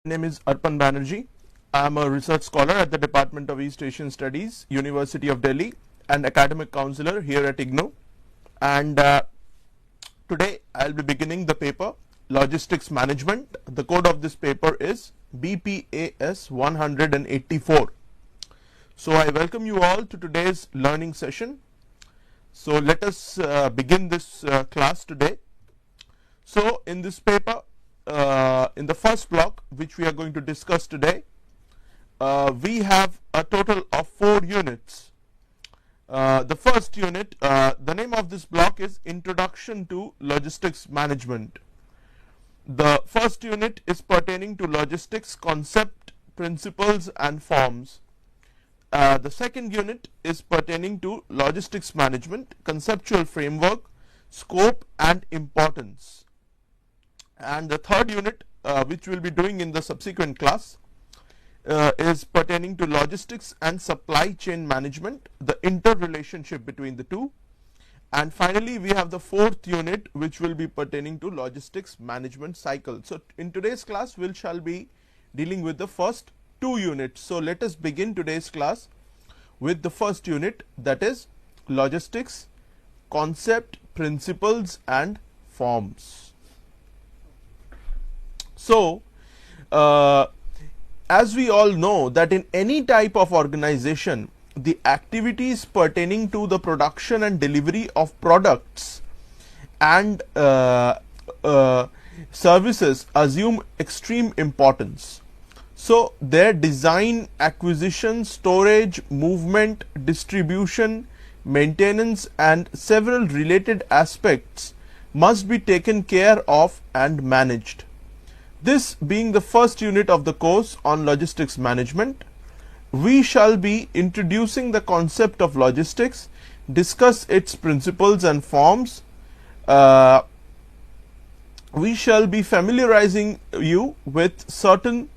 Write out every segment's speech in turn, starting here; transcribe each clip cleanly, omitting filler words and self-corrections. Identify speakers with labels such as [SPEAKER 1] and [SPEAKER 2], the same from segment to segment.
[SPEAKER 1] My name is Arpan Banerjee. I am a research scholar at the Department of East Asian Studies, University of Delhi, and academic counselor here at IGNOU. And today I'll be beginning the paper Logistics Management. The code of this paper is BPAS 184. So I welcome you all to today's learning session. So let us begin this class today. So in this paper, in the first block which we are going to discuss today, we have a total of 4 units. The first unit, the name of this block is Introduction to Logistics Management. The first unit is pertaining to logistics concept, principles and forms. The second unit is pertaining to logistics management, conceptual framework, scope and importance. And the third unit, which we will be doing in the subsequent class, is pertaining to logistics and supply chain management, the interrelationship between the two. And finally, we have the fourth unit, which will be pertaining to logistics management cycle. So in today's class, we shall be dealing with the first 2 units. So let us begin today's class with the first unit, that is logistics concept, principles and forms. So as we all know that in any type of organization, the activities pertaining to the production and delivery of products and services assume extreme importance. So their design, acquisition, storage, movement, distribution, maintenance and several related aspects must be taken care of and managed. This being the first unit of the course on logistics management, we shall be introducing the concept of logistics, discuss its principles and forms. We shall be familiarizing you with certain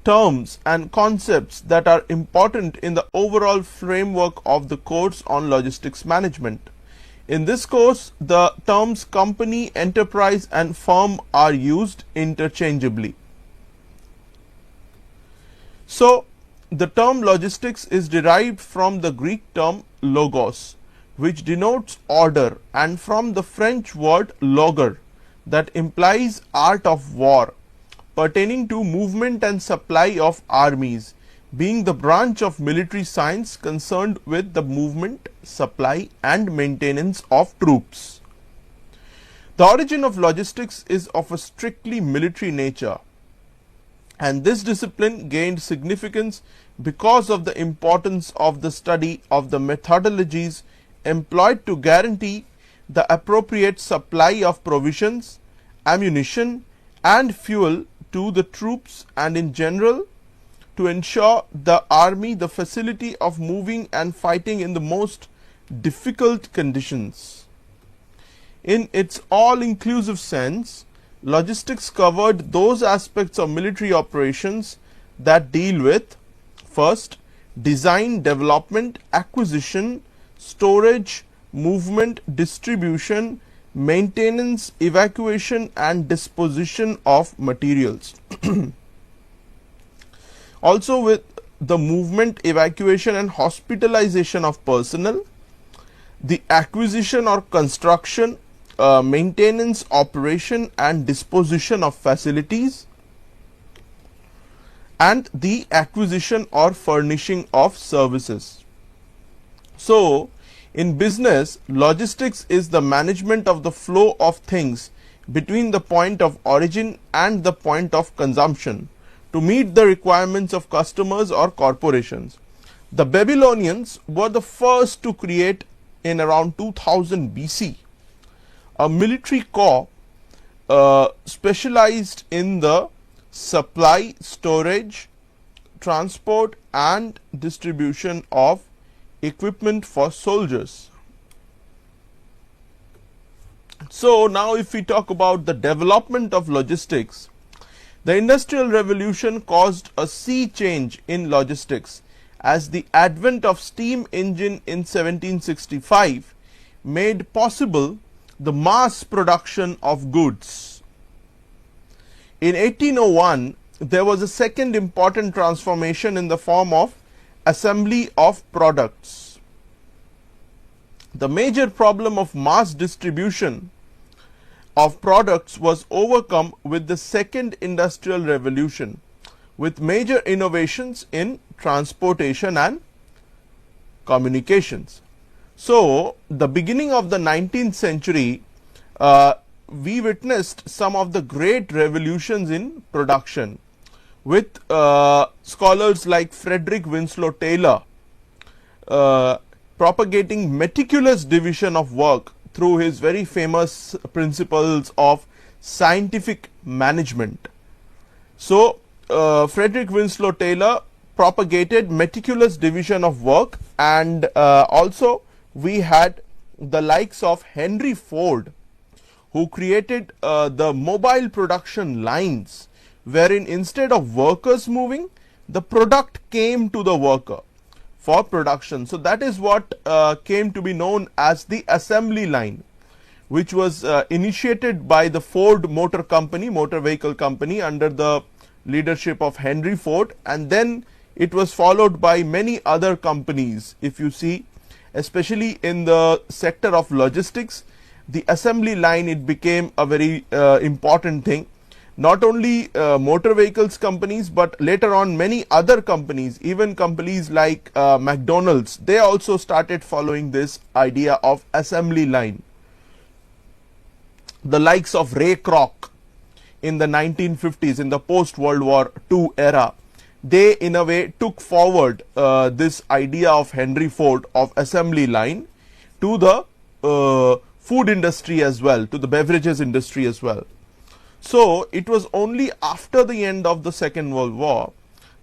[SPEAKER 1] terms and concepts that are important in the overall framework of the course on logistics management. In this course, the terms company, enterprise and firm are used interchangeably. So the term logistics is derived from the Greek term logos, which denotes order, and from the French word logor, that implies art of war, pertaining to movement and supply of armies, being the branch of military science concerned with the movement, supply and maintenance of troops. The origin of logistics is of a strictly military nature, and this discipline gained significance because of the importance of the study of the methodologies employed to guarantee the appropriate supply of provisions, ammunition and fuel to the troops, and in general to ensure the army the facility of moving and fighting in the most difficult conditions. In its all-inclusive sense, logistics covered those aspects of military operations that deal with, first, design, development, acquisition, storage, movement, distribution, maintenance, evacuation and disposition of materials. Also with the movement, evacuation and hospitalization of personnel, the acquisition or construction, maintenance, operation and disposition of facilities, and the acquisition or furnishing of services. So in business, logistics is the management of the flow of things between the point of origin and the point of consumption to meet the requirements of customers or corporations. The Babylonians were the first to create in around 2000 BC a military corps specialized in the supply, storage, transport and distribution of equipment for soldiers. So now if we talk about the development of logistics, the Industrial Revolution caused a sea change in logistics as the advent of steam engine in 1765 made possible the mass production of goods. In 1801, there was a second important transformation in the form of assembly of products. The major problem of mass distribution of products was overcome with the second industrial revolution, with major innovations in transportation and communications. So, the beginning of the 19th century, we witnessed some of the great revolutions in production, with scholars like Frederick Winslow Taylor propagating meticulous division of work through his very famous principles of scientific management. So, Frederick Winslow Taylor propagated meticulous division of work, and also we had the likes of Henry Ford, who created the mobile production lines, wherein instead of workers moving, the product came to the worker for production. So, that is what came to be known as the assembly line, which was initiated by the Ford Motor Company, motor vehicle company, under the leadership of Henry Ford, and then it was followed by many other companies. If you see, especially in the sector of logistics, the assembly line, it became a very important thing. Not only motor vehicles companies, but later on many other companies, even companies like McDonald's, they also started following this idea of assembly line. The likes of Ray Kroc in the 1950s, in the post World War II era, they in a way took forward this idea of Henry Ford of assembly line to the food industry as well, to the beverages industry as well. So, it was only after the end of the Second World War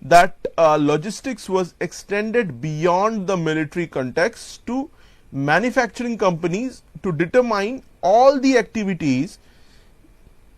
[SPEAKER 1] that logistics was extended beyond the military context to manufacturing companies to determine all the activities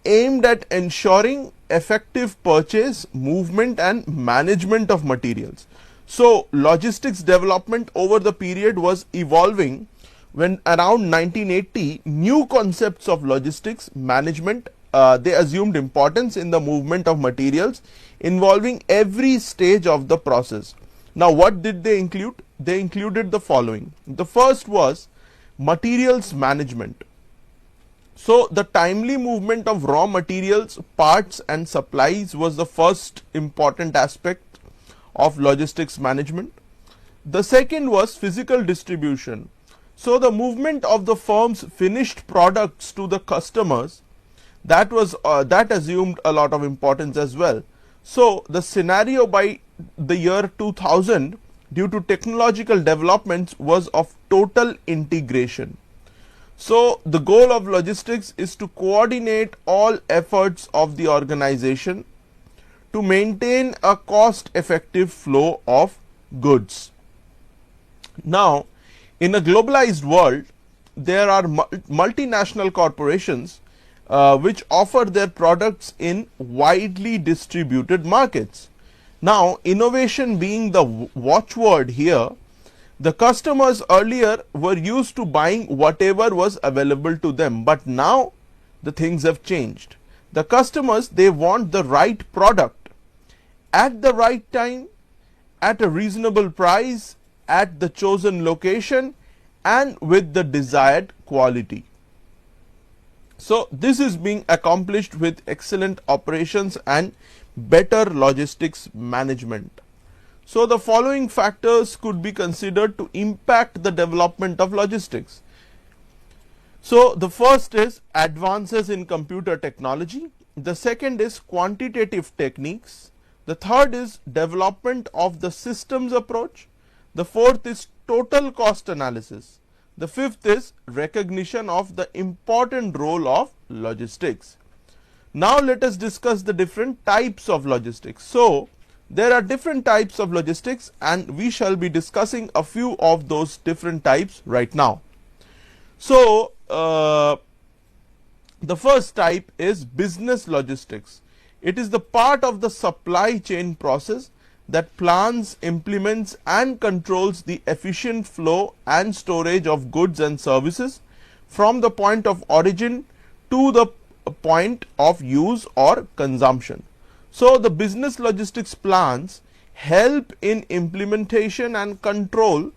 [SPEAKER 1] aimed at ensuring effective purchase, movement and management of materials. So, logistics development over the period was evolving when around 1980 new concepts of logistics management they assumed importance in the movement of materials involving every stage of the process. Now, what did they include? They included the following. The first was materials management. So, the timely movement of raw materials, parts and supplies was the first important aspect of logistics management. The second was physical distribution. So, the movement of the firm's finished products to the customers, that was that assumed a lot of importance as well. So, the scenario by the year 2000 due to technological developments was of total integration. So, the goal of logistics is to coordinate all efforts of the organization to maintain a cost effective flow of goods. Now, in a globalized world, there are multinational corporations which offer their products in widely distributed markets. Now, innovation being the watchword here, the customers earlier were used to buying whatever was available to them, but now the things have changed. The customers, they want the right product at the right time, at a reasonable price, at the chosen location and with the desired quality. So, this is being accomplished with excellent operations and better logistics management. So, the following factors could be considered to impact the development of logistics. So, the first is advances in computer technology, the second is quantitative techniques, the third is development of the systems approach, the fourth is total cost analysis, the fifth is recognition of the important role of logistics. Now, let us discuss the different types of logistics. So, there are different types of logistics and we shall be discussing a few of those different types right now. So, the first type is business logistics. It is the part of the supply chain process that plans, implements and controls the efficient flow and storage of goods and services from the point of origin to the point of use or consumption. So the business logistics plans help in implementation and control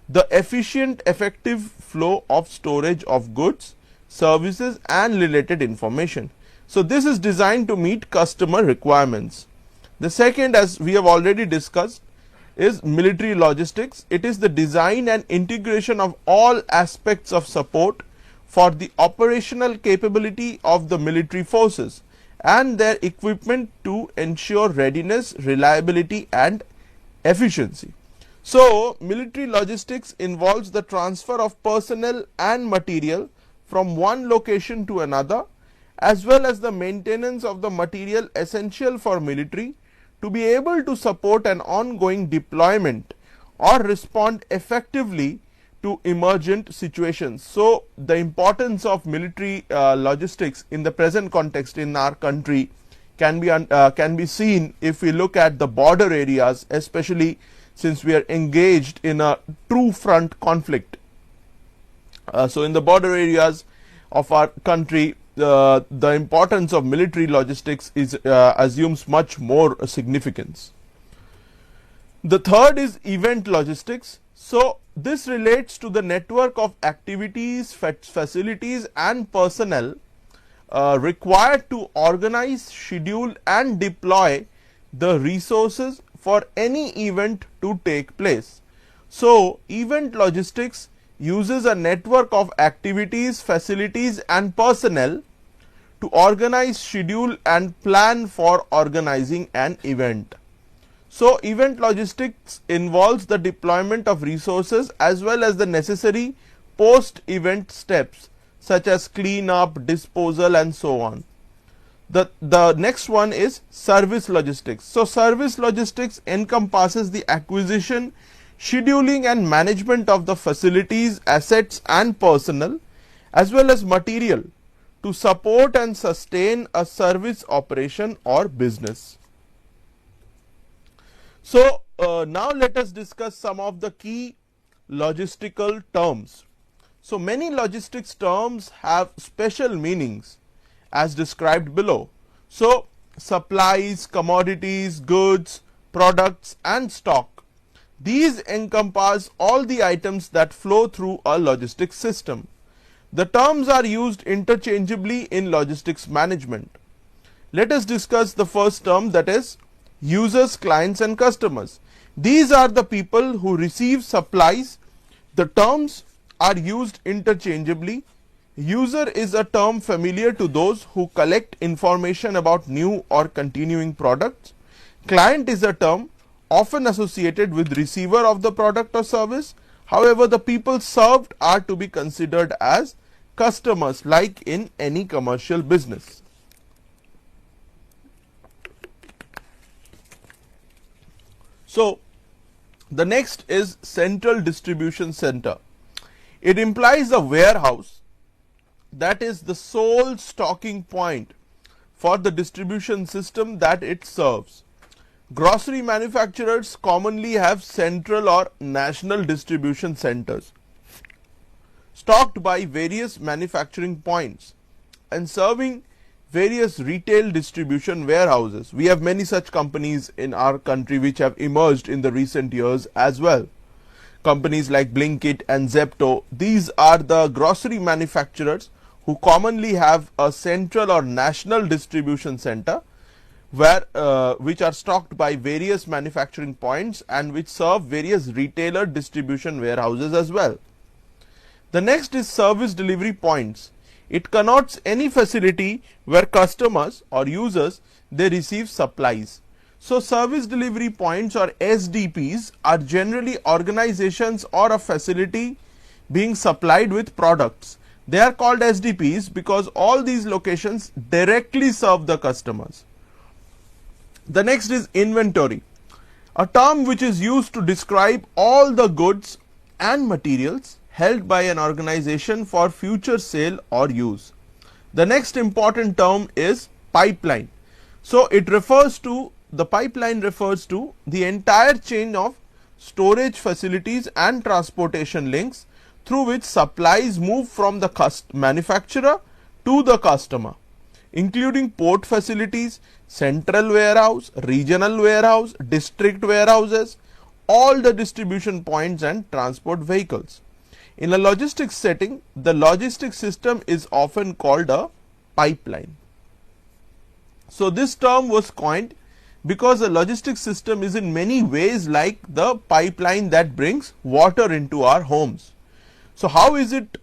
[SPEAKER 1] the efficient, effective flow of storage of goods, services and related information. So this is designed to meet customer requirements. The second, as we have already discussed, is military logistics. It is the design and integration of all aspects of support for the operational capability of the military forces and their equipment to ensure readiness, reliability and efficiency. So military logistics involves the transfer of personnel and material from one location to another, as well as the maintenance of the material essential for military to be able to support an ongoing deployment or respond effectively to emergent situations. So the importance of military logistics in the present context in our country can be seen if we look at the border areas, especially since we are engaged in a true front conflict. So in the border areas of our country, the importance of military logistics is assumes much more significance. The third is event logistics. So this relates to the network of activities, facilities and personnel required to organize, schedule and deploy the resources for any event to take place. So event logistics uses a network of activities, facilities and personnel to organize, schedule and plan for organizing an event. So event logistics involves the deployment of resources as well as the necessary post event steps such as cleanup, disposal and so on. The next one is service logistics. So service logistics encompasses the acquisition, scheduling and management of the facilities, assets and personnel as well as material to support and sustain a service operation or business. So now let us discuss some of the key logistical terms. So many logistics terms have special meanings as described below. So supplies, commodities, goods, products and stock, these encompass all the items that flow through a logistics system. The terms are used interchangeably in logistics management. Let us discuss the first term, that is users, clients and customers. These are the people who receive supplies. The terms are used interchangeably. User is a term familiar to those who collect information about new or continuing products. Client is a term often associated with receiver of the product or service. However, the people served are to be considered as customers, like in any commercial business. So the next is central distribution center. It implies a warehouse that is the sole stocking point for the distribution system that it serves. Grocery manufacturers commonly have central or national distribution centers stocked by various manufacturing points and serving various retail distribution warehouses. We have many such companies in our country which have emerged in the recent years as well. Companies like Blinkit and Zepto, these are the grocery manufacturers who commonly have a central or national distribution center where which are stocked by various manufacturing points and which serve various retailer distribution warehouses as well. The next is service delivery points. It connotes any facility where customers or users they receive supplies. So service delivery points or SDPs are generally organizations or a facility being supplied with products. They are called SDPs because all these locations directly serve the customers. The next is inventory, a term which is used to describe all the goods and materials held by an organization for future sale or use. The next important term is pipeline. So it refers to the pipeline refers to the entire chain of storage facilities and transportation links through which supplies move from the manufacturer to the customer. including port facilities, central warehouse, regional warehouse, district warehouses, all the distribution points and transport vehicles. In a logistics setting, the logistics system is often called a pipeline. So this term was coined because a logistics system is in many ways like the pipeline that brings water into our homes. So how is it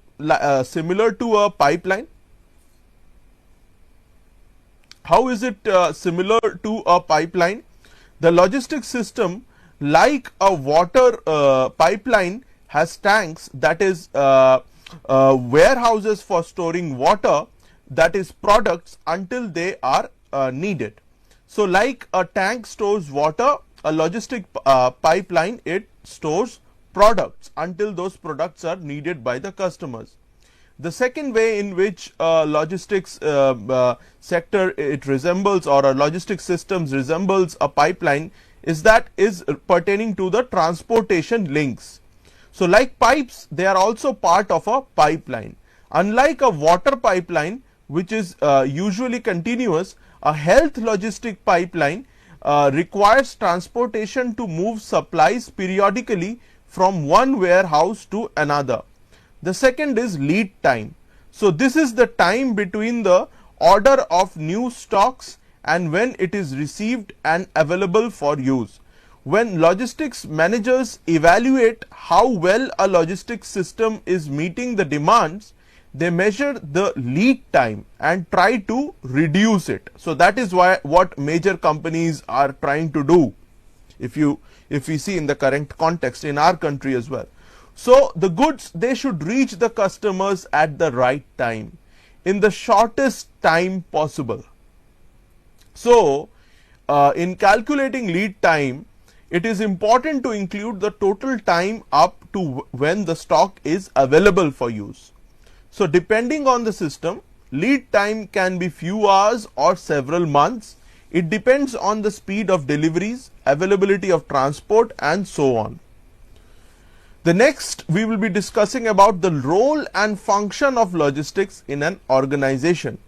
[SPEAKER 1] similar to a pipeline? How is it similar to a pipeline? The logistics system, like a water pipeline, has tanks, that is warehouses for storing water, that is products, until they are needed. So like a tank stores water, a logistic pipeline, it stores products until those products are needed by the customers. The second way in which logistics sector it resembles, or a logistics systems resembles a pipeline, is pertaining to the transportation links. So like pipes, they are also part of a pipeline. Unlike a water pipeline, which is usually continuous, a health logistic pipeline requires transportation to move supplies periodically from one warehouse to another. The second is lead time. So this is the time between the order of new stocks and when it is received and available for use. When logistics managers evaluate how well a logistics system is meeting the demands, they measure the lead time and try to reduce it. So that is what major companies are trying to do, if we see in the current context in our country as well. So the goods, they should reach the customers at the right time, in the shortest time possible. So in calculating lead time, it is important to include the total time up to when the stock is available for use. So depending on the system, lead time can be few hours or several months. It depends on the speed of deliveries, availability of transport, and so on. The next, we will be discussing about the role and function of logistics in an organization.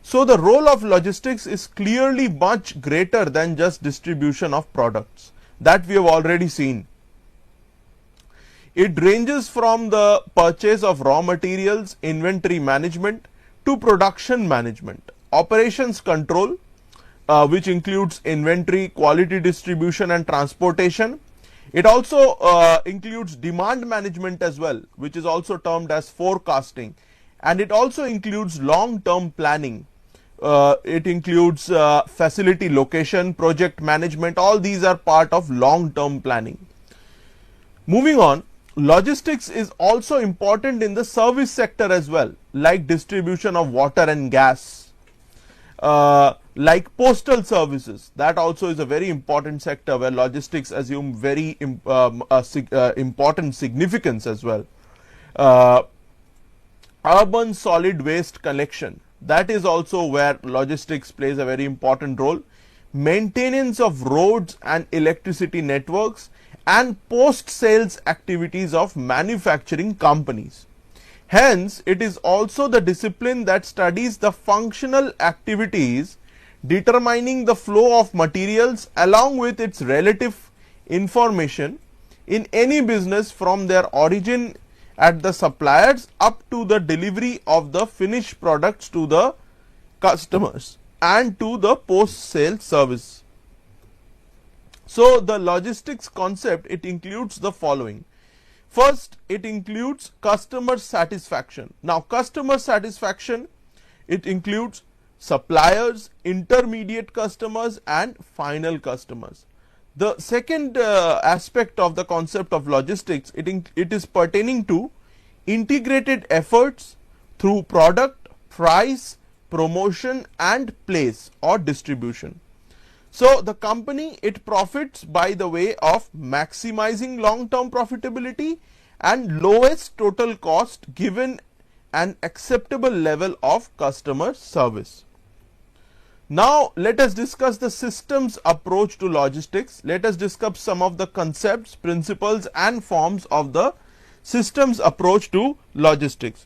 [SPEAKER 1] So the role of logistics is clearly much greater than just distribution of products, that we have already seen. It ranges from the purchase of raw materials, inventory management, to production management, operations control, which includes inventory, quality distribution and transportation. It also includes demand management as well, which is also termed as forecasting, and it also includes long-term planning. It includes facility location, project management. All these are part of long-term planning. Moving on, logistics is also important in the service sector as well, like distribution of water and gas, like postal services. That also is a very important sector where logistics assume very important significance as well. Urban solid waste collection, that is also where logistics plays a very important role. Maintenance of roads and electricity networks, and post-sales activities of manufacturing companies. Hence, it is also the discipline that studies the functional activities determining the flow of materials along with its relative information in any business from their origin at the suppliers up to the delivery of the finished products to the customers and to the post-sale service. So the logistics concept, it includes the following. First, it includes customer satisfaction. Now customer satisfaction, it includes suppliers, intermediate customers, and final customers. The second aspect of the concept of logistics, it is pertaining to integrated efforts through product, price, promotion, and place or distribution. So the company, it profits by the way of maximizing long-term profitability and lowest total cost given an acceptable level of customer service. Now let us discuss the systems approach to logistics. Let us discuss some of the concepts, principles, and forms of the systems approach to logistics.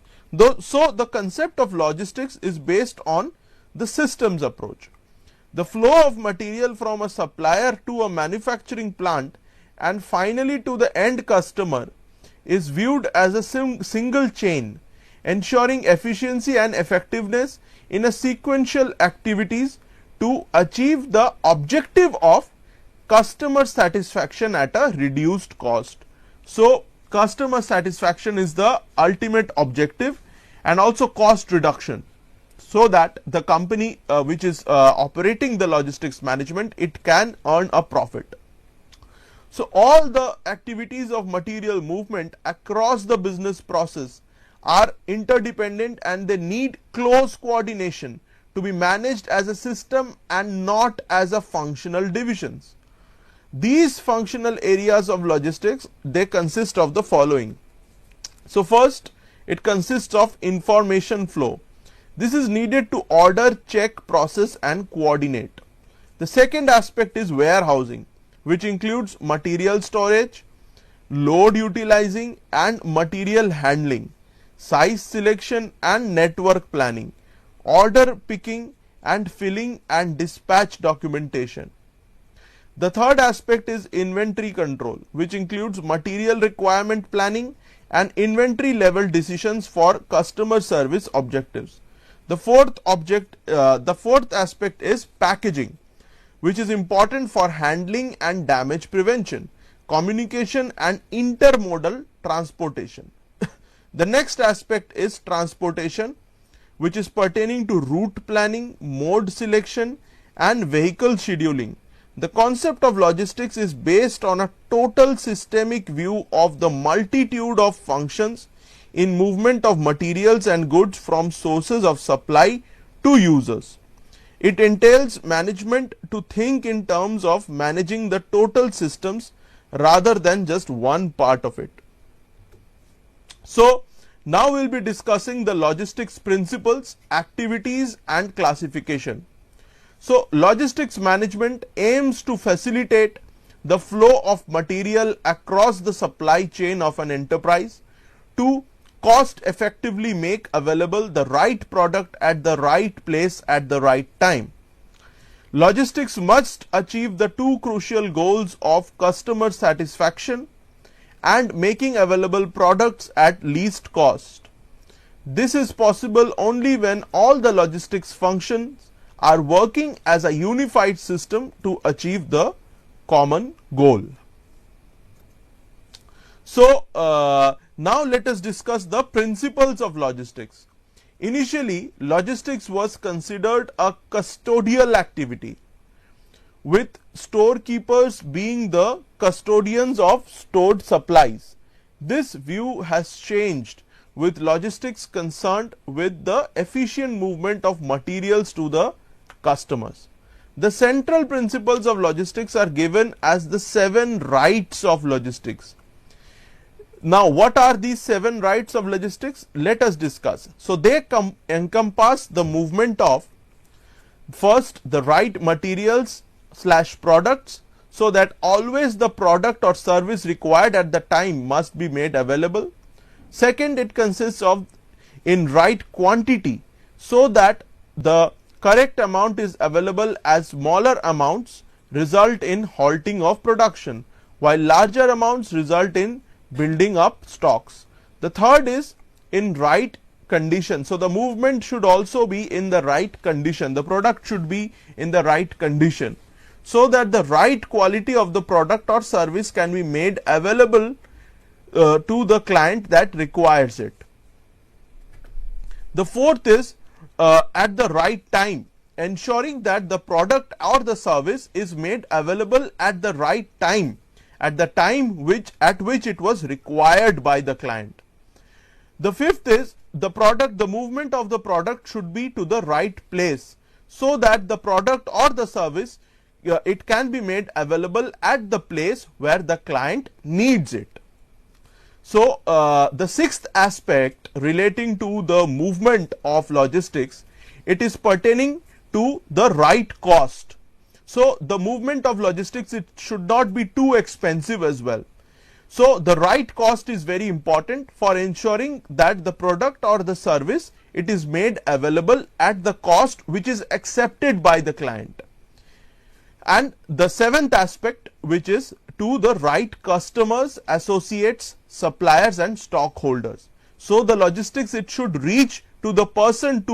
[SPEAKER 1] So the concept of logistics is based on the systems approach. The flow of material from a supplier to a manufacturing plant and finally to the end customer is viewed as a single chain, ensuring efficiency and effectiveness in a sequential activities to achieve the objective of customer satisfaction at a reduced cost. So, customer satisfaction is the ultimate objective and also cost reduction, so that the company which is operating the logistics management, it can earn a profit. So, all the activities of material movement across the business process are interdependent and they need close coordination to be managed as a system and not as a functional divisions. These functional areas of logistics, they consist of the following. So, first it consists of information flow. This is needed to order, check, process and coordinate. The second aspect is warehousing, which includes material storage, load utilizing and material handling, size selection and network planning, order picking and filling and dispatch documentation. The third aspect is inventory control, which includes material requirement planning and inventory level decisions for customer service objectives. The fourth aspect is packaging, which is important for handling and damage prevention, communication and intermodal transportation. The next aspect is transportation, which is pertaining to route planning, mode selection and vehicle scheduling. The concept of logistics is based on a total systemic view of the multitude of functions in movement of materials and goods from sources of supply to users. It entails management to think in terms of managing the total systems rather than just one part of it. So, now we will be discussing the logistics principles, activities and classification. So, logistics management aims to facilitate the flow of material across the supply chain of an enterprise to cost effectively make available the right product at the right place at the right time. Logistics must achieve the two crucial goals of customer satisfaction and making available products at least cost. This is possible only when all the logistics functions are working as a unified system to achieve the common goal. So, now let us discuss the principles of logistics. Initially, logistics was considered a custodial activity, with storekeepers being the custodians of stored supplies. This view has changed, with logistics concerned with the efficient movement of materials to the customers. The central principles of logistics are given as the 7 rights of logistics. Now, what are these 7 rights of logistics? Let us discuss. So, they encompass the movement of, first, the right materials / products, so that always the product or service required at the time must be made available. Second, it consists of in right quantity, so that the correct amount is available, as smaller amounts result in halting of production, while larger amounts result in building up stocks. The third is in right condition. So, the movement should also be in the right condition. The product should be in the right condition, so that the right quality of the product or service can be made available to the client that requires it. The fourth is at the right time, ensuring that the product or the service is made available at the right time, at the time at which it was required by the client. The fifth is the movement of the product should be to the right place, so that the product or the service it can be made available at the place where the client needs it. So, the sixth aspect relating to the movement of logistics, it is pertaining to the right cost. So, the movement of logistics, it should not be too expensive as well. So, the right cost is very important for ensuring that the product or the service, it is made available at the cost which is accepted by the client. And the seventh aspect, which is to the right customers, associates, suppliers and stockholders. So the logistics, it should reach to the person to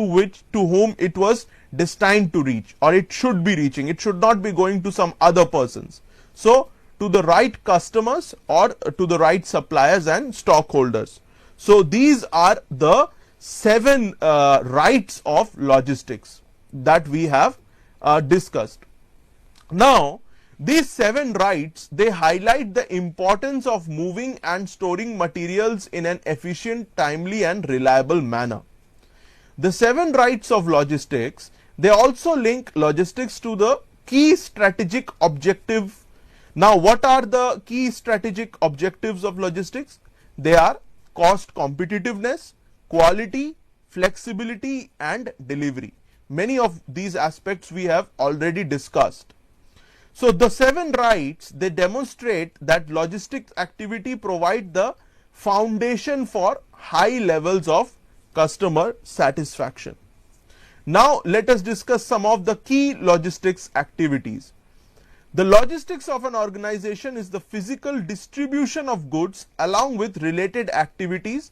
[SPEAKER 1] whom it was destined to reach, or it should be reaching. It should not be going to some other persons. So to the right customers or to the right suppliers and stockholders. So these are the 7 rights of logistics that we have discussed. Now these 7 rights, they highlight the importance of moving and storing materials in an efficient, timely and reliable manner. The 7 rights of logistics, they also link logistics to the key strategic objective. Now what are the key strategic objectives of logistics? They are cost competitiveness, quality, flexibility and delivery. Many of these aspects we have already discussed. So the 7 rights, they demonstrate that logistics activity provide the foundation for high levels of customer satisfaction. Now let us discuss some of the key logistics activities. The logistics of an organization is the physical distribution of goods along with related activities.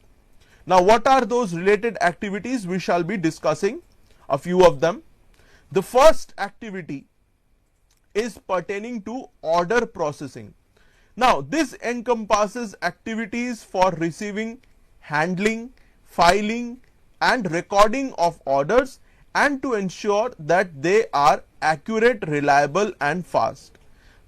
[SPEAKER 1] Now what are those related activities? We shall be discussing a few of them. The first activity is pertaining to order processing. Now this encompasses activities for receiving, handling, filing and recording of orders, and to ensure that they are accurate, reliable and fast.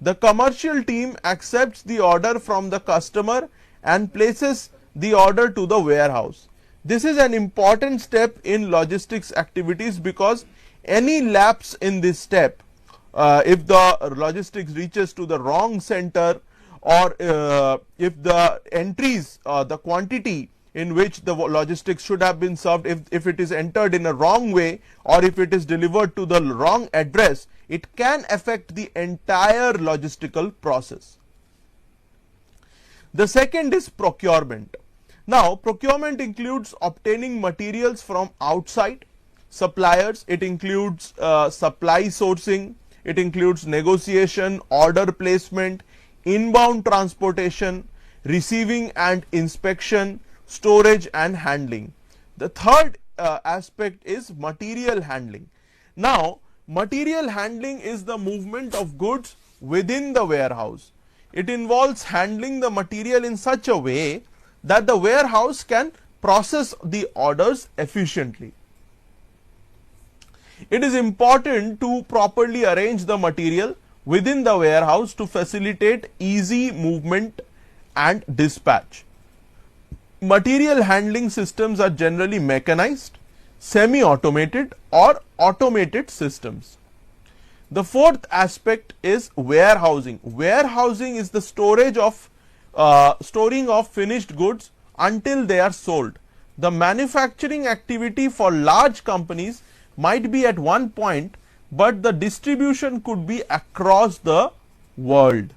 [SPEAKER 1] The commercial team accepts the order from the customer and places the order to the warehouse. This is an important step in logistics activities, because any lapse in this step, if the logistics reaches to the wrong center, or if the entries, the quantity in which the logistics should have been served, if it is entered in a wrong way, or if it is delivered to the wrong address, it can affect the entire logistical process. The second is procurement. Now procurement includes obtaining materials from outside suppliers, it includes supply sourcing, it includes negotiation, order placement, inbound transportation, receiving and inspection, storage and handling. The third aspect is material handling. Now material handling is the movement of goods within the warehouse. It involves handling the material in such a way that the warehouse can process the orders efficiently. It is important to properly arrange the material within the warehouse to facilitate easy movement and dispatch. Material handling systems are generally mechanized, semi-automated or automated systems. The fourth aspect is warehousing. Warehousing is the storing of finished goods until they are sold. The manufacturing activity for large companies might be at one point, but the distribution could be across the world.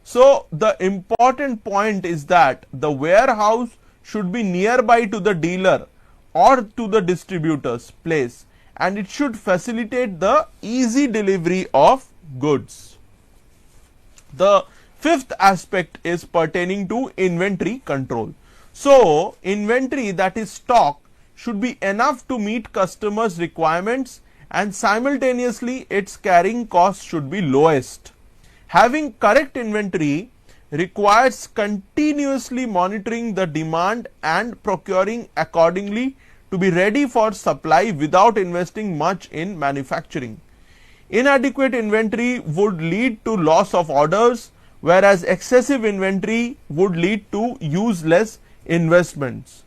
[SPEAKER 1] So the important point is that the warehouse should be nearby to the dealer or to the distributor's place, and it should facilitate the easy delivery of goods. The fifth aspect is pertaining to inventory control. So inventory, that is stock, should be enough to meet customers' requirements, and simultaneously its carrying cost should be lowest. Having correct inventory requires continuously monitoring the demand and procuring accordingly to be ready for supply without investing much in manufacturing. Inadequate inventory would lead to loss of orders, whereas excessive inventory would lead to useless investments.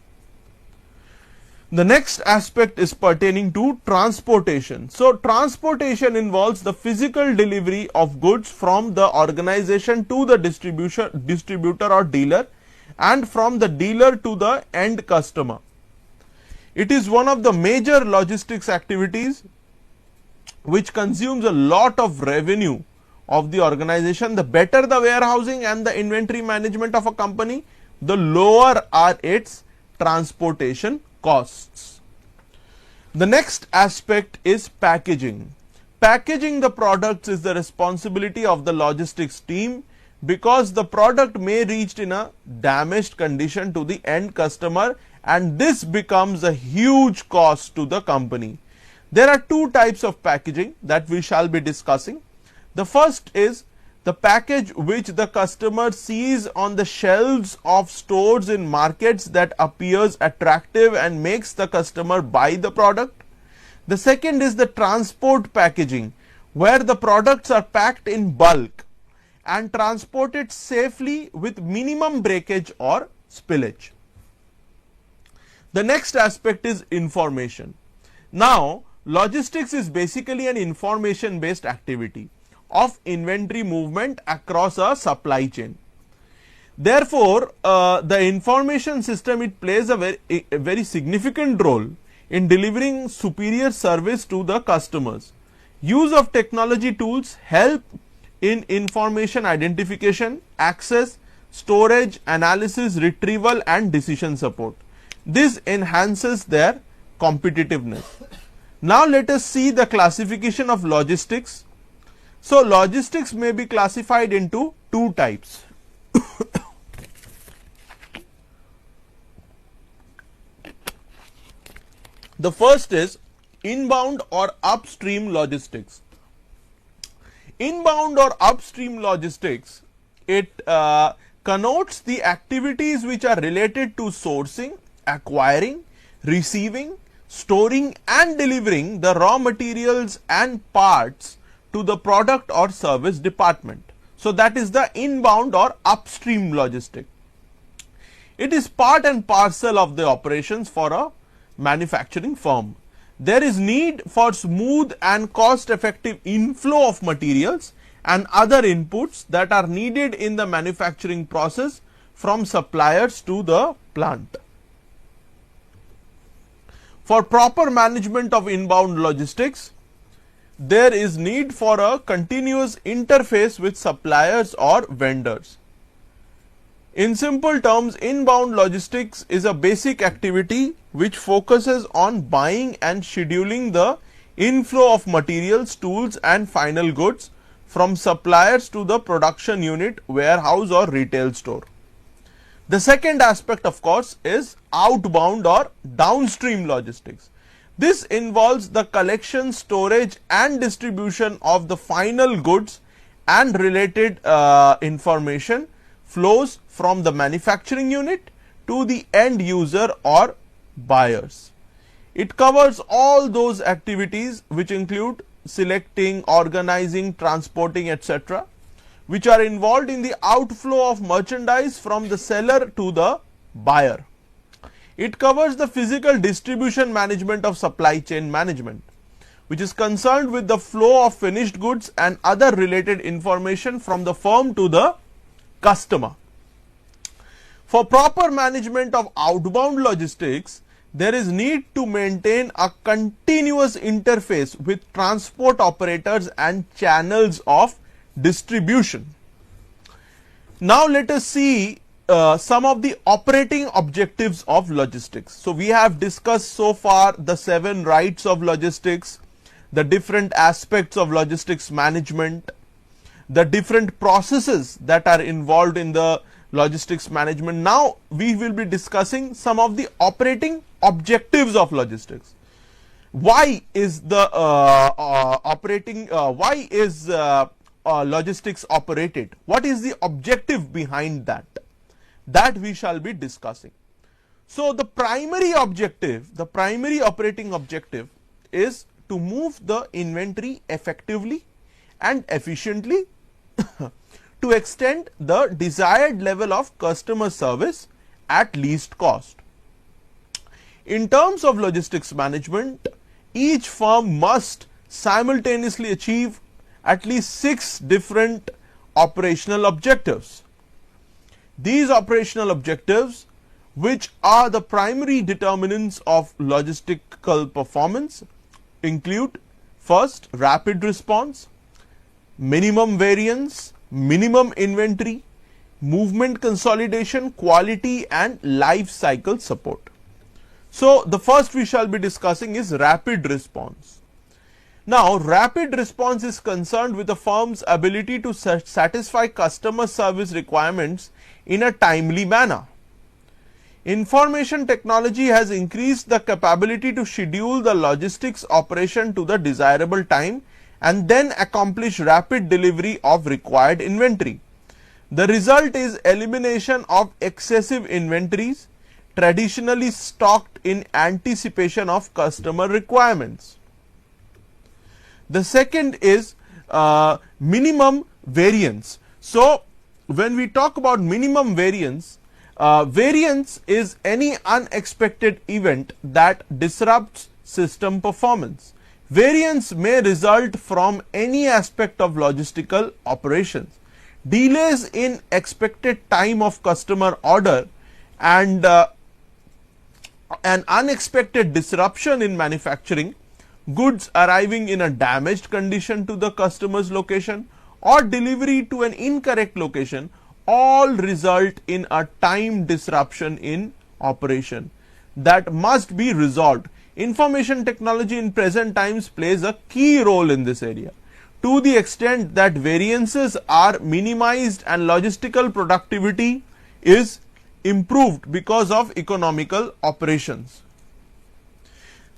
[SPEAKER 1] The next aspect is pertaining to transportation. So transportation involves the physical delivery of goods from the organization to the distributor or dealer, and from the dealer to the end customer. It is one of the major logistics activities which consumes a lot of revenue of the organization. The better the warehousing and the inventory management of a company, the lower are its transportation costs. The next aspect is packaging. Packaging the products is the responsibility of the logistics team because the product may reach in a damaged condition to the end customer, and this becomes a huge cost to the company. There are two types of packaging that we shall be discussing. The first is the package which the customer sees on the shelves of stores in markets that appears attractive and makes the customer buy the product. The second is the transport packaging, where the products are packed in bulk and transported safely with minimum breakage or spillage. The next aspect is information. Now, logistics is basically an information based activity of inventory movement across a supply chain. Therefore, the information system, it plays a very significant role in delivering superior service to the customers. Use of technology tools help in information identification, access, storage, analysis, retrieval and decision support. This enhances their competitiveness. Now let us see the classification of logistics. So logistics may be classified into two types. The first is inbound or upstream logistics. Inbound or upstream logistics, it connotes the activities which are related to sourcing, acquiring, receiving, storing and delivering the raw materials and parts to the product or service department. So that is the inbound or upstream logistic. It is part and parcel of the operations for a manufacturing firm. There is need for smooth and cost effective inflow of materials and other inputs that are needed in the manufacturing process from suppliers to the plant. For proper management of inbound logistics, there is need for a continuous interface with suppliers or vendors. In simple terms, inbound logistics is a basic activity which focuses on buying and scheduling the inflow of materials, tools and final goods from suppliers to the production unit, warehouse or retail store. The second aspect, of course, is outbound or downstream logistics. This involves the collection, storage and distribution of the final goods and related information flows from the manufacturing unit to the end user or buyers. It covers all those activities which include selecting, organizing, transporting, etc., which are involved in the outflow of merchandise from the seller to the buyer. It covers the physical distribution management of supply chain management, which is concerned with the flow of finished goods and other related information from the firm to the customer. For proper management of outbound logistics, there is need to maintain a continuous interface with transport operators and channels of distribution. Now let us see some of the operating objectives of logistics. So we have discussed so far the 7 rights of logistics, the different aspects of logistics management, the different processes that are involved in the logistics management. Now we will be discussing some of the operating objectives of logistics. Why is the logistics operated? What is the objective behind that? That we shall be discussing. So the primary objective, the primary operating objective is to move the inventory effectively and efficiently to extend the desired level of customer service at least cost. In terms of logistics management, each firm must simultaneously achieve at least 6 different operational objectives. These operational objectives, which are the primary determinants of logistical performance, include: first, rapid response; minimum variance; minimum inventory; movement consolidation; quality and life cycle support. So, the first we shall be discussing is rapid response. Now, rapid response is concerned with a firm's ability to satisfy customer service requirements in a timely manner. Information technology has increased the capability to schedule the logistics operation to the desirable time and then accomplish rapid delivery of required inventory. The result is elimination of excessive inventories traditionally stocked in anticipation of customer requirements. The second is minimum variance. So, when we talk about minimum variance, variance is any unexpected event that disrupts system performance. Variance may result from any aspect of logistical operations. Delays in expected time of customer order and an unexpected disruption in manufacturing, goods arriving in a damaged condition to the customer's location, or delivery to an incorrect location all result in a time disruption in operation that must be resolved. Information technology in present times plays a key role in this area. To the extent that variances are minimized and logistical productivity is improved because of economical operations.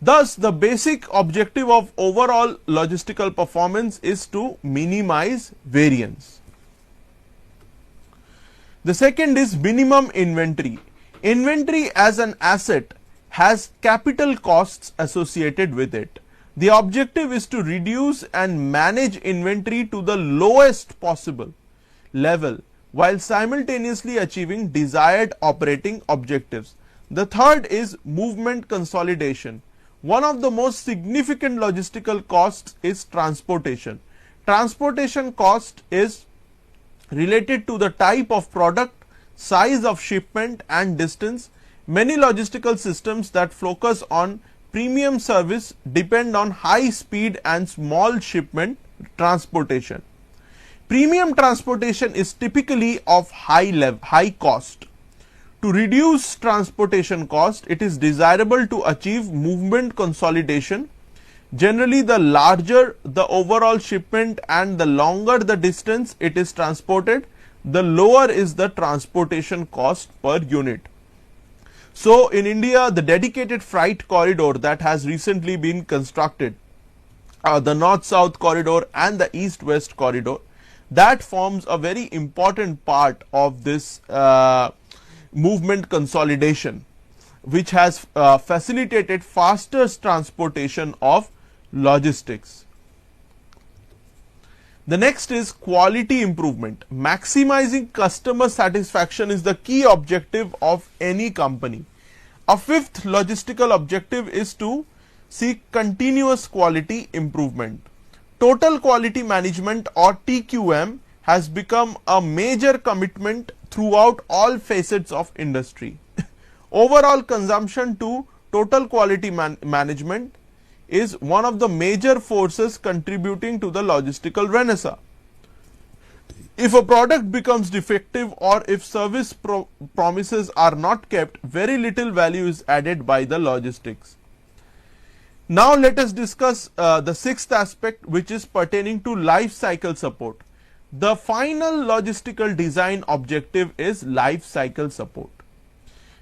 [SPEAKER 1] Thus, the basic objective of overall logistical performance is to minimize variance. The second is minimum inventory. Inventory as an asset has capital costs associated with it. The objective is to reduce and manage inventory to the lowest possible level while simultaneously achieving desired operating objectives. The third is movement consolidation. One of the most significant logistical costs is transportation. Transportation cost is related to the type of product, size of shipment and distance. Many logistical systems that focus on premium service depend on high speed and small shipment transportation. Premium transportation is typically of high cost. To reduce transportation cost, it is desirable to achieve movement consolidation. Generally, the larger the overall shipment and the longer the distance it is transported, the lower is the transportation cost per unit. So, in India, the dedicated freight corridor that has recently been constructed, the north-south corridor and the east-west corridor, that forms a very important part of this movement consolidation, which has facilitated faster transportation of logistics. The next is quality improvement. Maximizing customer satisfaction is the key objective of any company. A fifth logistical objective is to seek continuous quality improvement. Total quality management or TQM has become a major commitment throughout all facets of industry. Overall consumption to total quality management is one of the major forces contributing to the logistical renaissance. If a product becomes defective or if service promises are not kept, very little value is added by the logistics. Now, let us discuss the sixth aspect, which is pertaining to life cycle support. The final logistical design objective is life cycle support.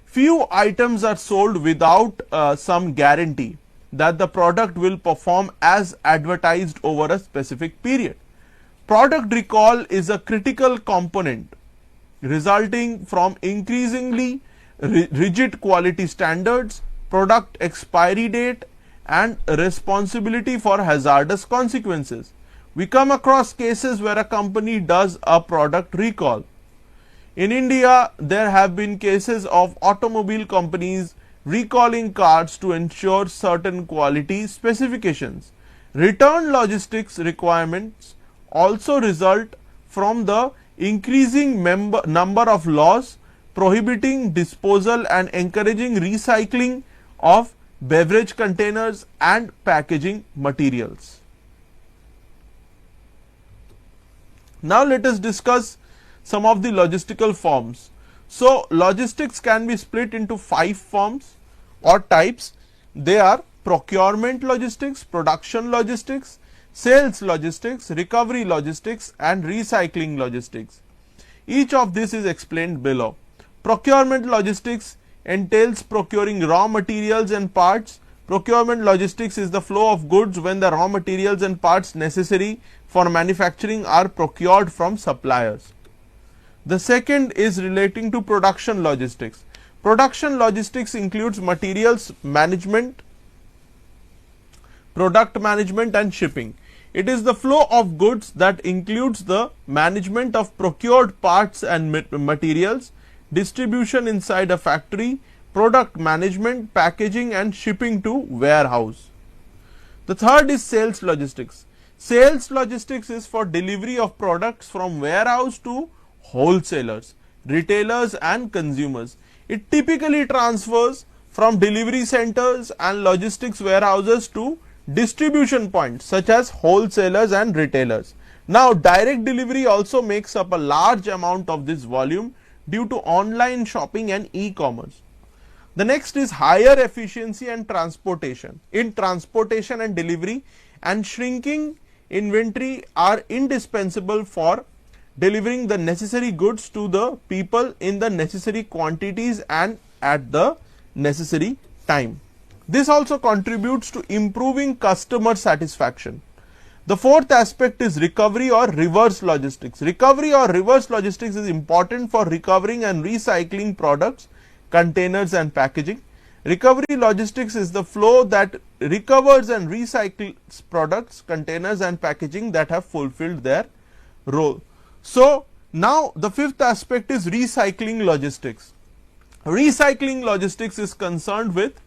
[SPEAKER 1] Few items are sold without some guarantee that the product will perform as advertised over a specific period. Product recall is a critical component resulting from increasingly rigid quality standards, product expiry date and responsibility for hazardous consequences. We come across cases where a company does a product recall. In India, there have been cases of automobile companies recalling cars to ensure certain quality specifications. Return logistics requirements also result from the increasing number of laws prohibiting disposal and encouraging recycling of beverage containers and packaging materials. Now, let us discuss some of the logistical forms. So, logistics can be split into 5 forms: or types. They are procurement logistics, production logistics, sales logistics, recovery logistics, and recycling logistics. Each of this is explained below. Procurement logistics entails procuring raw materials and parts. Procurement logistics is the flow of goods when the raw materials and parts necessary for manufacturing are procured from suppliers. The second is relating to production logistics. Production logistics includes materials management, product management, and shipping. It is the flow of goods that includes the management of procured parts and materials, distribution inside a factory, product management, packaging, and shipping to warehouse. The third is sales logistics. Sales logistics is for delivery of products from warehouse to wholesalers, retailers, and consumers. It typically transfers from delivery centers and logistics warehouses to distribution points such as wholesalers and retailers. Now, direct delivery also makes up a large amount of this volume due to online shopping and e-commerce. The next is higher efficiency and transportation. In transportation and delivery, and shrinking inventory are indispensable for delivering the necessary goods to the people in the necessary quantities and at the necessary time. This also contributes to improving customer satisfaction. The fourth aspect is recovery or reverse logistics. Recovery or reverse logistics is important for recovering and recycling products, containers, and packaging. Recovery logistics is the flow that recovers and recycles products, containers, and packaging that have fulfilled their role. So, now the fifth aspect is recycling logistics. Recycling logistics is concerned with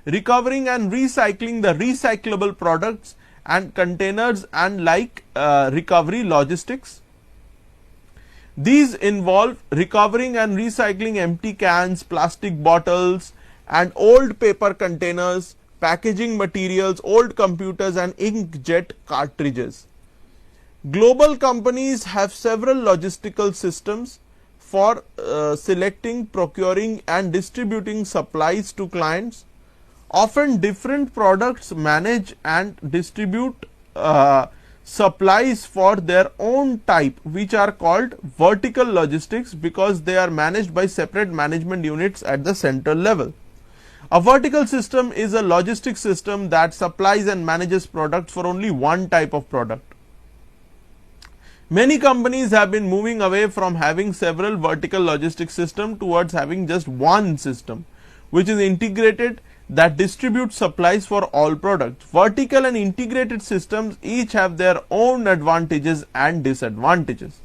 [SPEAKER 1] recovering and recycling the recyclable products and containers and recovery logistics. These involve recovering and recycling empty cans, plastic bottles, and old paper containers, packaging materials, old computers, and inkjet cartridges. Global companies have several logistical systems for selecting, procuring, and distributing supplies to clients. Often different products manage and distribute supplies for their own type, which are called vertical logistics because they are managed by separate management units at the central level. A vertical system is a logistics system that supplies and manages products for only one type of product. Many companies have been moving away from having several vertical logistics systems towards having just one system, which is integrated, that distributes supplies for all products. Vertical and integrated systems each have their own advantages and disadvantages.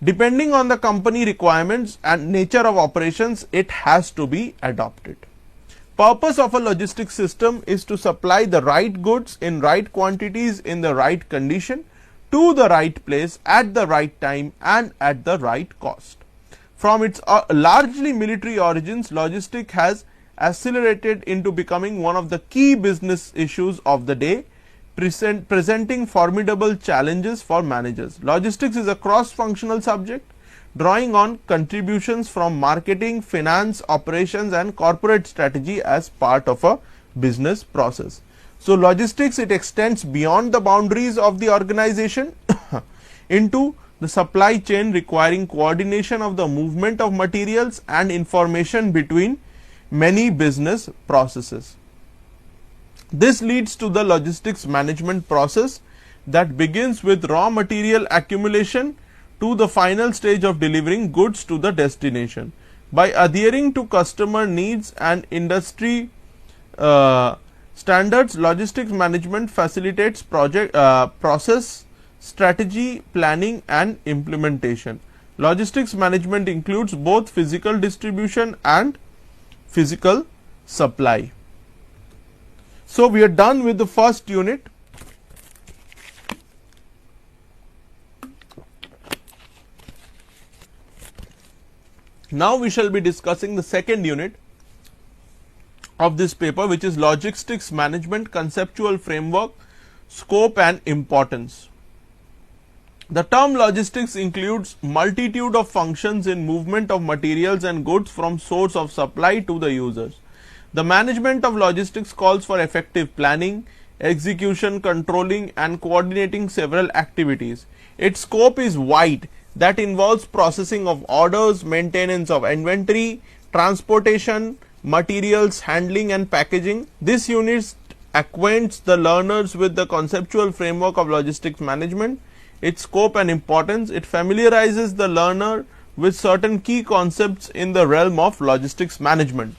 [SPEAKER 1] Depending on the company requirements and nature of operations, it has to be adopted. Purpose of a logistics system is to supply the right goods in right quantities in the right condition to the right place at the right time and at the right cost. From its largely military origins, logistics has accelerated into becoming one of the key business issues of the day, presenting formidable challenges for managers. Logistics is a cross-functional subject, drawing on contributions from marketing, finance, operations, and corporate strategy as part of a business process. So, logistics, it extends beyond the boundaries of the organization into the supply chain, requiring coordination of the movement of materials and information between many business processes. This leads to the logistics management process that begins with raw material accumulation to the final stage of delivering goods to the destination. By adhering to customer needs and industry standards, logistics management facilitates process, strategy, planning, and implementation. Logistics management includes both physical distribution and physical supply. So, we are done with the first unit. Now, we shall be discussing the second unit of this paper, which is logistics management, conceptual framework, scope, and importance. The term logistics includes multitude of functions in movement of materials and goods from source of supply to the users. The management of logistics calls for effective planning, execution, controlling and coordinating several activities. Its scope is wide, that involves processing of orders, maintenance of inventory, transportation, materials, handling and packaging. This unit acquaints the learners with the conceptual framework of logistics management, its scope and importance. It familiarizes the learner with certain key concepts in the realm of logistics management.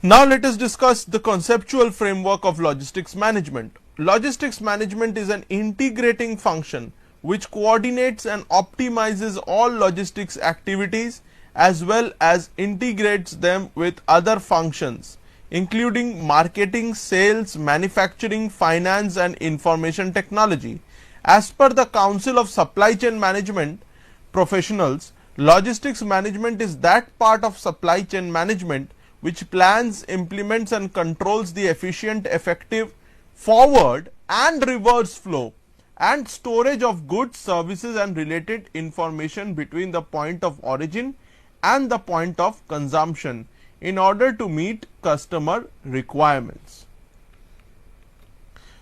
[SPEAKER 1] Now let us discuss the conceptual framework of logistics management. Logistics management is an integrating function which coordinates and optimizes all logistics activities as well as integrates them with other functions including marketing, sales, manufacturing, finance and information technology. As per the Council of Supply Chain Management Professionals, logistics management is that part of supply chain management which plans, implements and controls the efficient, effective forward and reverse flow and storage of goods, services and related information between the point of origin and the point of consumption in order to meet customer requirements.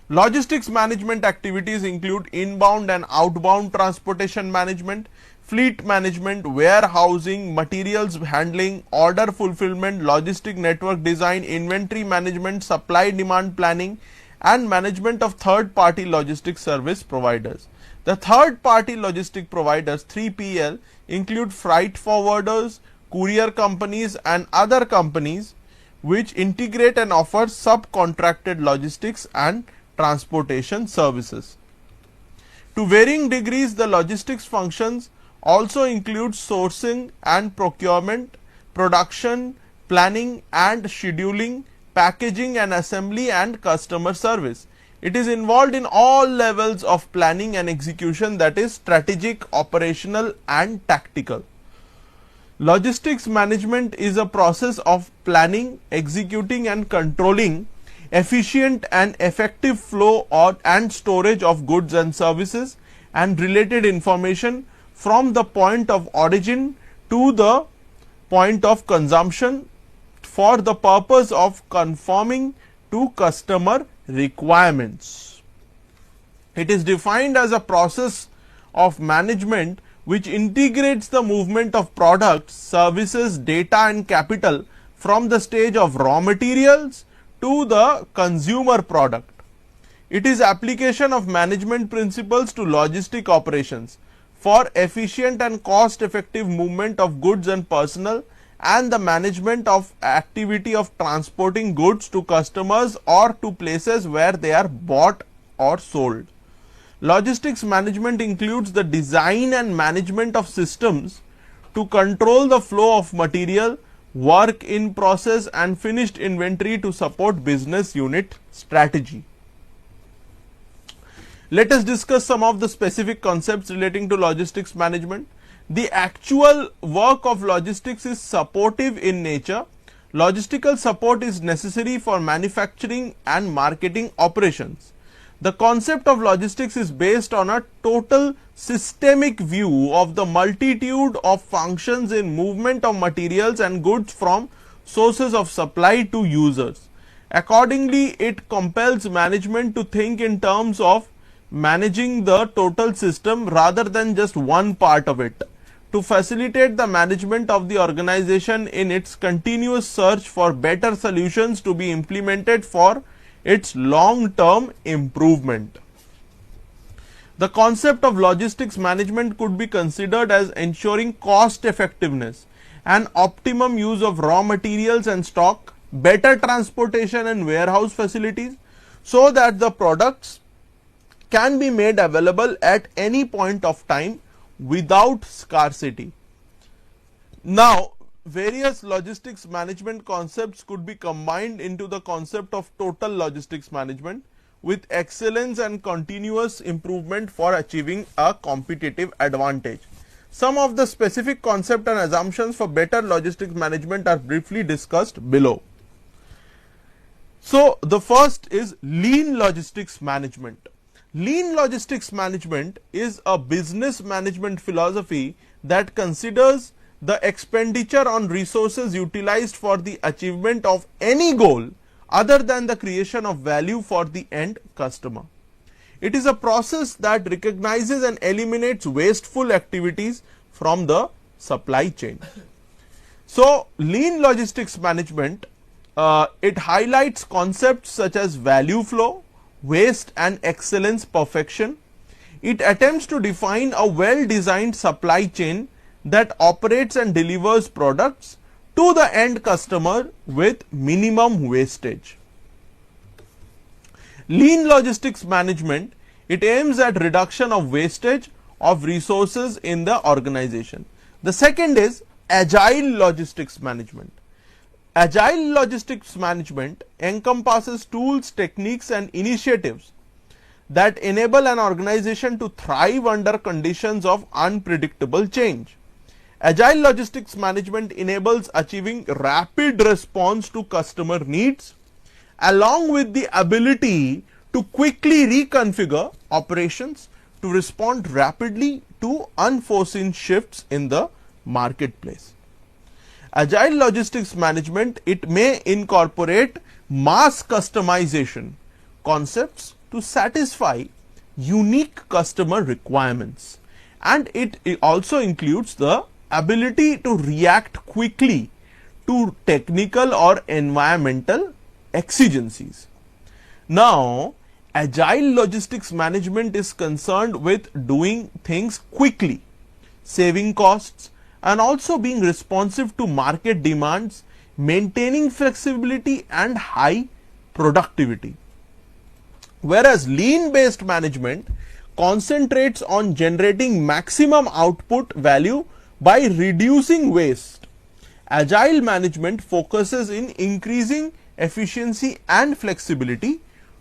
[SPEAKER 1] Logistics management activities include inbound and outbound transportation management, fleet management, warehousing, materials handling, order fulfillment, logistic network design, inventory management, supply demand planning and management of third party logistic service providers. The third party logistic providers 3PL include freight forwarders, courier companies and other companies which integrate and offer subcontracted logistics and transportation services. To varying degrees, the logistics functions also include sourcing and procurement, production, planning and scheduling, packaging and assembly and customer service. It is involved in all levels of planning and execution, that is strategic, operational and tactical. Logistics management is a process of planning, executing and controlling efficient and effective flow and storage of goods and services and related information from the point of origin to the point of consumption for the purpose of conforming to customer requirements. It is defined as a process of management which integrates the movement of products, services, data and capital from the stage of raw materials to the consumer product. It is application of management principles to logistic operations for efficient and cost effective movement of goods and personnel and the management of activity of transporting goods to customers or to places where they are bought or sold. Logistics management includes the design and management of systems to control the flow of material, work in process and finished inventory to support business unit strategy. Let us discuss some of the specific concepts relating to logistics management. The actual work of logistics is supportive in nature. Logistical support is necessary for manufacturing and marketing operations. The concept of logistics is based on a total systemic view of the multitude of functions in movement of materials and goods from sources of supply to users. Accordingly, it compels management to think in terms of managing the total system rather than just one part of it, to facilitate the management of the organization in its continuous search for better solutions to be implemented for its long-term improvement. The concept of logistics management could be considered as ensuring cost effectiveness and optimum use of raw materials and stock, better transportation and warehouse facilities, so that the products can be made available at any point of time without scarcity. Now, various logistics management concepts could be combined into the concept of total logistics management with excellence and continuous improvement for achieving a competitive advantage. Some of the specific concepts and assumptions for better logistics management are briefly discussed below. So, the first is lean logistics management. Lean logistics management is a business management philosophy that considers the expenditure on resources utilized for the achievement of any goal other than the creation of value for the end customer. It is a process that recognizes and eliminates wasteful activities from the supply chain. So, lean logistics management, it highlights concepts such as value flow, waste and excellence perfection. It attempts to define a well-designed supply chain that operates and delivers products to the end customer with minimum wastage. Lean logistics management, it aims at reduction of wastage of resources in the organization. The second is agile logistics management. Agile logistics management encompasses tools, techniques and initiatives that enable an organization to thrive under conditions of unpredictable change. Agile logistics management enables achieving rapid response to customer needs along with the ability to quickly reconfigure operations to respond rapidly to unforeseen shifts in the marketplace. Agile logistics management, it may incorporate mass customization concepts to satisfy unique customer requirements, and it also includes the ability to react quickly to technical or environmental exigencies. Now, agile logistics management is concerned with doing things quickly, saving costs and also being responsive to market demands, maintaining flexibility and high productivity. Whereas lean based management concentrates on generating maximum output value by reducing waste. Agile management focuses in increasing efficiency and flexibility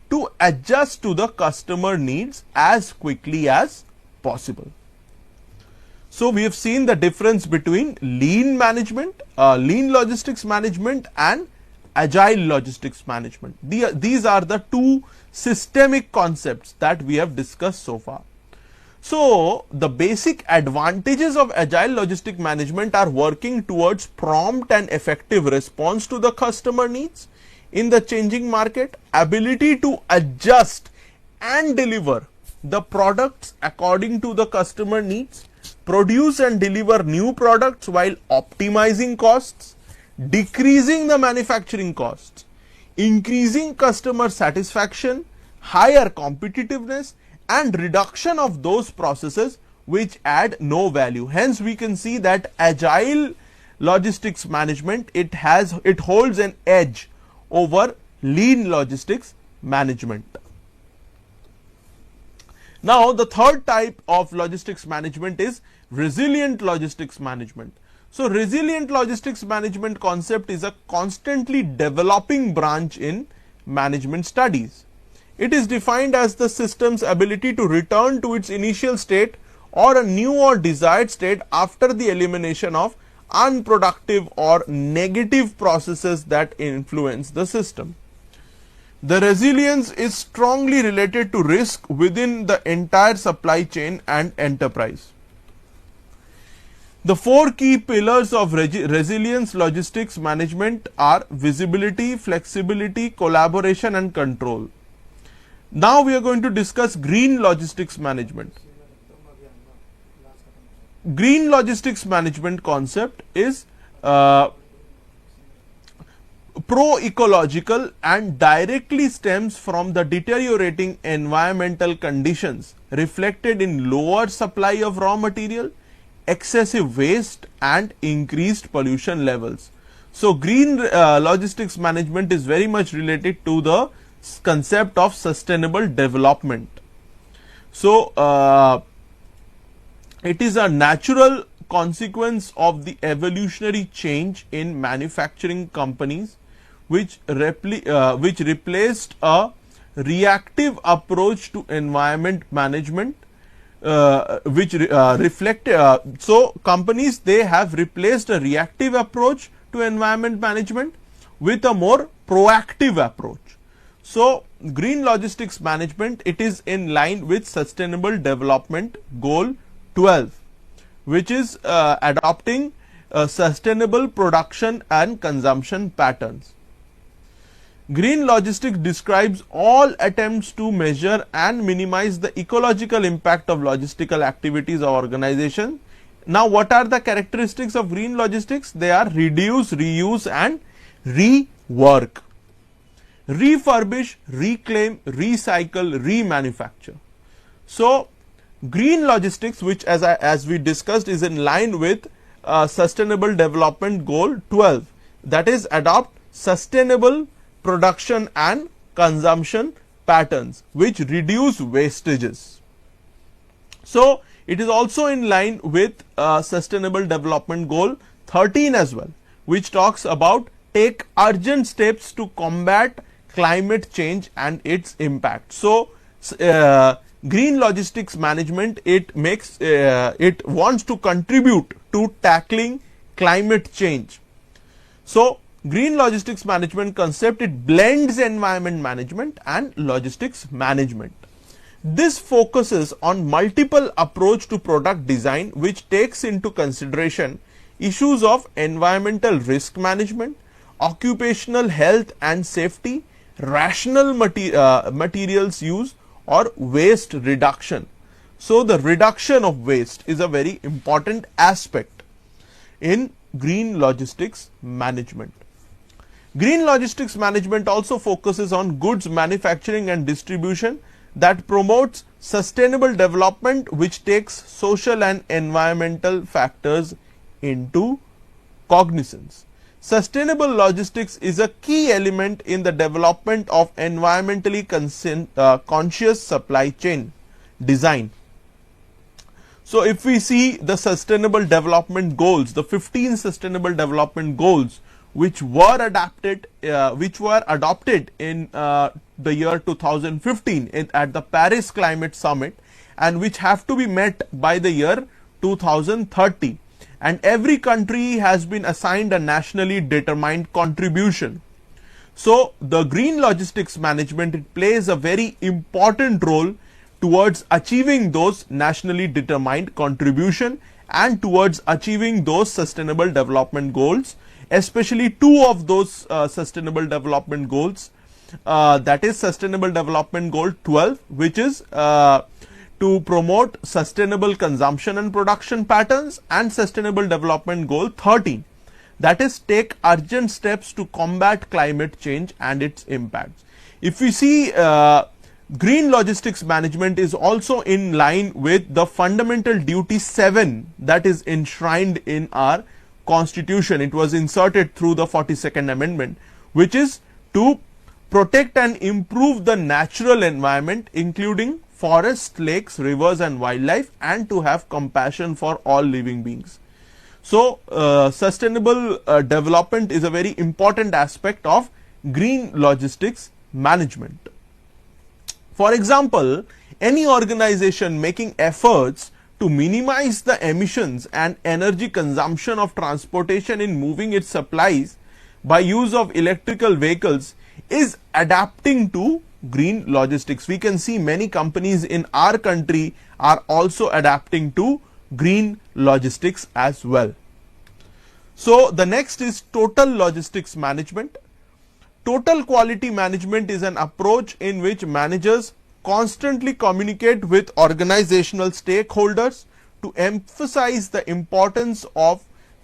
[SPEAKER 1] to adjust to the customer needs as quickly as possible. So, we have seen the difference between lean management, lean logistics management and agile logistics management. These are the two systemic concepts that we have discussed so far. So, the basic advantages of agile logistic management are working towards prompt and effective response to the customer needs in the changing market, ability to adjust and deliver the products according to the customer needs, produce and deliver new products while optimizing costs, decreasing the manufacturing costs, increasing customer satisfaction, higher competitiveness and reduction of those processes which add no value. Hence, we can see that agile logistics management, it holds an edge over lean logistics management. Now, the third type of logistics management is resilient logistics management. So, resilient logistics management concept is a constantly developing branch in management studies. It is defined as the system's ability to return to its initial state or a new or desired state after the elimination of unproductive or negative processes that influence the system. The resilience is strongly related to risk within the entire supply chain and enterprise. The four key pillars of resilience logistics management are visibility, flexibility, collaboration and control. Now, we are going to discuss green logistics management. Green logistics management concept is pro-ecological and directly stems from the deteriorating environmental conditions reflected in lower supply of raw material, excessive waste and increased pollution levels. So, green logistics management is very much related to the concept of sustainable development. So, it is a natural consequence of the evolutionary change in manufacturing companies which replaced a reactive approach to environment management, so companies, they have replaced a reactive approach to environment management with a more proactive approach. So, green logistics management, it is in line with sustainable development goal 12, which is adopting sustainable production and consumption patterns. Green logistics describes all attempts to measure and minimize the ecological impact of logistical activities or organization. Now, what are the characteristics of green logistics? They are reduce, reuse and rework, refurbish, reclaim, recycle, remanufacture. So, green logistics, which as we discussed is in line with Sustainable Development Goal 12, that is adopt sustainable production and consumption patterns which reduce wastages. So, it is also in line with Sustainable Development Goal 13 as well, which talks about take urgent steps to combat climate change and its impact. So, green logistics management, it wants to contribute to tackling climate change. So, green logistics management concept, it blends environment management and logistics management. This focuses on multiple approach to product design which takes into consideration issues of environmental risk management, occupational health and safety, rational materials use or waste reduction. So, the reduction of waste is a very important aspect in green logistics management. Green logistics management also focuses on goods manufacturing and distribution that promotes sustainable development which takes social and environmental factors into cognizance. Sustainable logistics is a key element in the development of environmentally conscious supply chain design. So, if we see the sustainable development goals, the 15 sustainable development goals which were adopted in the year 2015 at the Paris Climate Summit, and which have to be met by the year 2030, and every country has been assigned a nationally determined contribution. So, the green logistics management, it plays a very important role towards achieving those nationally determined contribution and towards achieving those sustainable development goals, especially two of those sustainable development goals, that is Sustainable Development Goal 12, which is to promote sustainable consumption and production patterns, and Sustainable Development Goal 13, that is take urgent steps to combat climate change and its impacts. If we see, green logistics management is also in line with the fundamental duty 7 that is enshrined in our constitution. It was inserted through the 42nd amendment, which is to protect and improve the natural environment including forests, lakes, rivers and wildlife, and to have compassion for all living beings. So, sustainable development is a very important aspect of green logistics management. For example, any organization making efforts to minimize the emissions and energy consumption of transportation in moving its supplies by use of electrical vehicles is adapting to green logistics. We can see many companies in our country are also adapting to green logistics as well. So, the next is total logistics management. Total quality management is an approach in which managers constantly communicate with organizational stakeholders to emphasize the importance of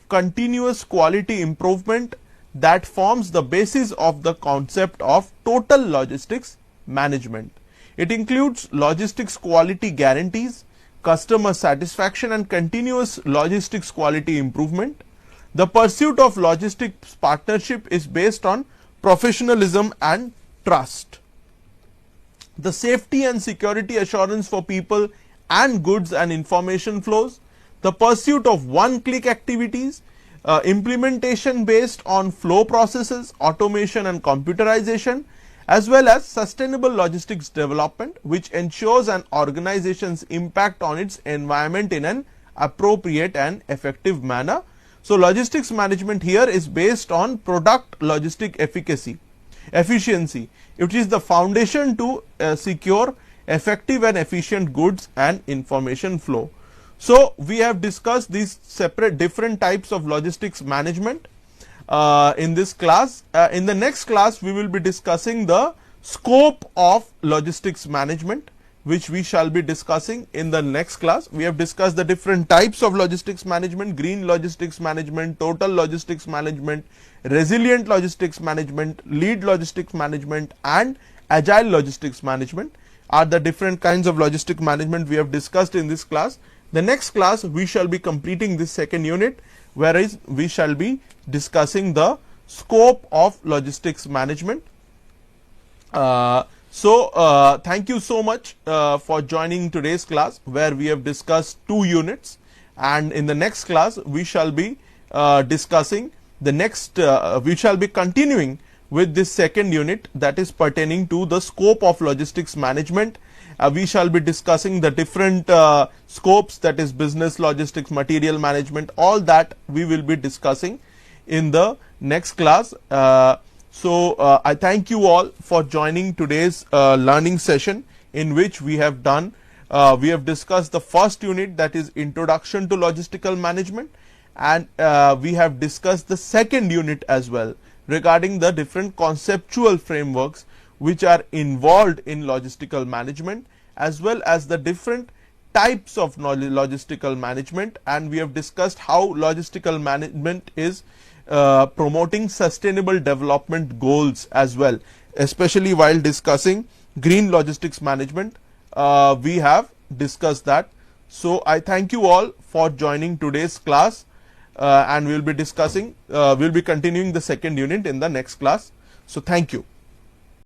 [SPEAKER 1] continuous quality improvement that forms the basis of the concept of total logistics management. It includes logistics quality guarantees, customer satisfaction and continuous logistics quality improvement. The pursuit of logistics partnership is based on professionalism and trust. The safety and security assurance for people and goods and information flows, the pursuit of one-click activities, implementation based on flow processes, automation and computerization, as well as sustainable logistics development, which ensures an organization's impact on its environment in an appropriate and effective manner. So, logistics management here is based on product logistic efficiency, which is the foundation to secure effective and efficient goods and information flow. So we have discussed these separate different types of logistics management in this class. In the next class, we will be discussing the scope of logistics management, which we shall be discussing in the next class. We have discussed the different types of logistics management: green logistics management, total logistics management, resilient logistics management, lead logistics management, and agile logistics management are the different kinds of logistic management we have discussed in this class. The next class we shall be completing this second unit, whereas we shall be discussing the scope of logistics management. Thank you so much for joining today's class, where we have discussed 2 units, and in the next class we shall be discussing the next we shall be continuing with this second unit, that is pertaining to the scope of logistics management. We shall be discussing the different scopes, that is business logistics, material management, all that we will be discussing in the next class. I thank you all for joining today's learning session, in which we have discussed the first unit, that is introduction to logistical management, and we have discussed the second unit as well, regarding the different conceptual frameworks which are involved in logistical management, as well as the different types of logistical management. And we have discussed how logistical management is promoting sustainable development goals as well, especially while discussing green logistics management. We have discussed that. So I thank you all for joining today's class, and we'll be continuing the second unit in the next class. So thank you.